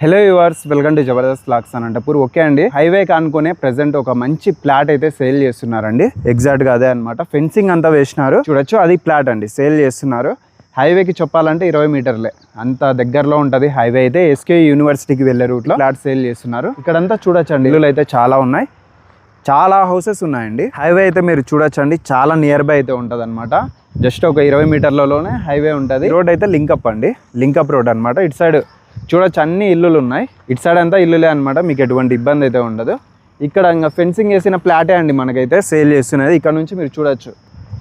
Hello yours, welcome to Jabardasth vlogs Anantapur. Okay అండి, highway కానుకునే present ఒక మంచి ప్లాట్ అయితే సేల్ చేస్తున్నారండి. ఎగ్జాక్ట్గా అదే అనమాట. ఫెన్సింగ్ అంతా వేసినారు చూడొచ్చు. అది ప్లాట్ అండి, సేల్ చేస్తున్నారు. హైవేకి చెప్పాలంటే 20 మీటర్లే, అంత దగ్గరలో ఉంటుంది హైవే అయితే. ఎస్కే యూనివర్సిటీకి వెళ్ళే రూట్లో ప్లాట్ సేల్ చేస్తున్నారు. ఇక్కడంతా చూడొచ్చండి, ఇల్లులు అయితే చాలా ఉన్నాయి, చాలా హౌసెస్ ఉన్నాయండి. హైవే అయితే మీరు చూడొచ్చండి, చాలా నియర్ బై అయితే ఉంటుంది అనమాట. జస్ట్ ఒక 20 మీటర్లలోనే హైవే ఉంటుంది. రోడ్ అయితే లింకప్ అండి, లింకప్ రోడ్ అనమాట. ఇటు సైడ్ చూడొచ్చు అన్ని ఇల్లులు ఉన్నాయి. ఇటు సైడ్ అంతా ఇల్లులే అనమాట, మీకు ఎటువంటి ఇబ్బంది అయితే ఉండదు. ఇక్కడ ఇంకా ఫెన్సింగ్ వేసిన ప్లాటే అండి మనకైతే సేల్ చేస్తున్నది. ఇక్కడ నుంచి మీరు చూడొచ్చు,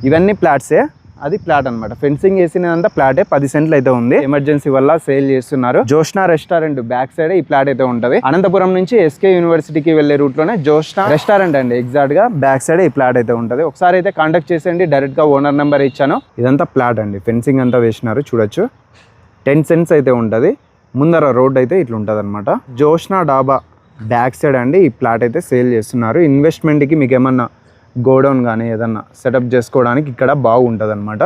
ఇవన్నీ ప్లాట్సే. అది ప్లాట్ అనమాట, ఫెన్సింగ్ వేసినంతా ప్లాటే. 10 సెంట్లు అయితే ఉంది. ఎమర్జెన్సీ వల్ల సేల్ చేస్తున్నారు. జోష్నా రెస్టారెంట్ బ్యాక్ సైడ్ ఈ ప్లాట్ అయితే ఉంటుంది. అనంతపురం నుంచి ఎస్కే యూనివర్సిటీకి వెళ్ళే రూట్ లోనే జోష్నా రెస్టారెంట్ అండి, ఎగ్జాక్ట్ గా బ్యాక్ సైడ్ ఈ ప్లాట్ అయితే ఉంటుంది. ఒకసారి అయితే కాంటాక్ట్ చేసేయండి, డైరెక్ట్ గా ఓనర్ నెంబర్ ఇచ్చాను. ఇదంతా ప్లాట్ అండి, ఫెన్సింగ్ అంతా వేసినారు చూడొచ్చు. 10 సెంట్స్ అయితే ఉంటుంది. ముందర రోడ్ అయితే ఇట్లా ఉంటుంది అనమాట. జోష్నా డాబా బ్యాక్ సైడ్ అండి ఈ ప్లాట్ అయితే సేల్ చేస్తున్నారు. ఇన్వెస్ట్మెంట్కి మీకు ఏమన్నా గోడౌన్ కానీ ఏదన్నా సెటప్ చేసుకోవడానికి ఇక్కడ బాగుంటుంది అనమాట.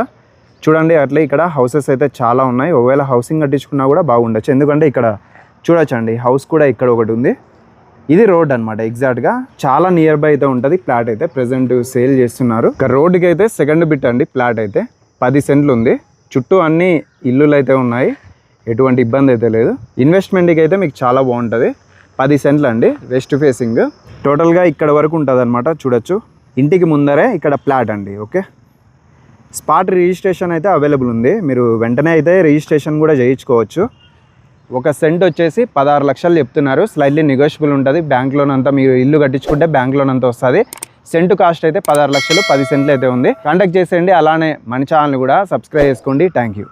చూడండి, అట్లే ఇక్కడ హౌసెస్ అయితే చాలా ఉన్నాయి. ఒకవేళ హౌసింగ్ కట్టించుకున్నా కూడా బాగుండొచ్చు, ఎందుకంటే ఇక్కడ చూడొచ్చండి హౌస్ కూడా ఇక్కడ ఒకటి ఉంది. ఇది రోడ్ అనమాట, ఎగ్జాక్ట్గా చాలా నియర్ బై అయితే ఉంటుంది ప్లాట్ అయితే. ప్రెసెంట్ సేల్ చేస్తున్నారు. ఇక రోడ్డుకి అయితే సెకండ్ బిట్ అండి ప్లాట్ అయితే. 10 సెంట్లు ఉంది. చుట్టూ అన్ని ఇల్లులు అయితే ఉన్నాయి, ఎటువంటి ఇబ్బంది అయితే లేదు. ఇన్వెస్ట్మెంట్కి అయితే మీకు చాలా బాగుంటుంది. 10 సెంట్లు అండి, వెస్ట్ ఫేసింగ్. టోటల్గా ఇక్కడ వరకు ఉంటుంది అనమాట. చూడొచ్చు, ఇంటికి ముందరే ఇక్కడ ప్లాట్ అండి. ఓకే, స్పాట్ రిజిస్ట్రేషన్ అయితే అవైలబుల్ ఉంది. మీరు వెంటనే అయితే రిజిస్ట్రేషన్ కూడా చేయించుకోవచ్చు. 1 సెంట్ వచ్చేసి 16 లక్షలు చెప్తున్నారు. స్లైట్లీ నెగోషియబుల్ ఉంటుంది. బ్యాంక్ లోన్ అంతా మీరు ఇల్లు కట్టించుకుంటే బ్యాంక్ లోన్ అంతా వస్తుంది. సెంటు కాస్ట్ అయితే 16 లక్షలు, 10 సెంట్లు అయితే ఉంది. కాంటాక్ట్ చేసేయండి. అలానే మన ఛానల్ కూడా సబ్స్క్రైబ్ చేసుకోండి. Thank you.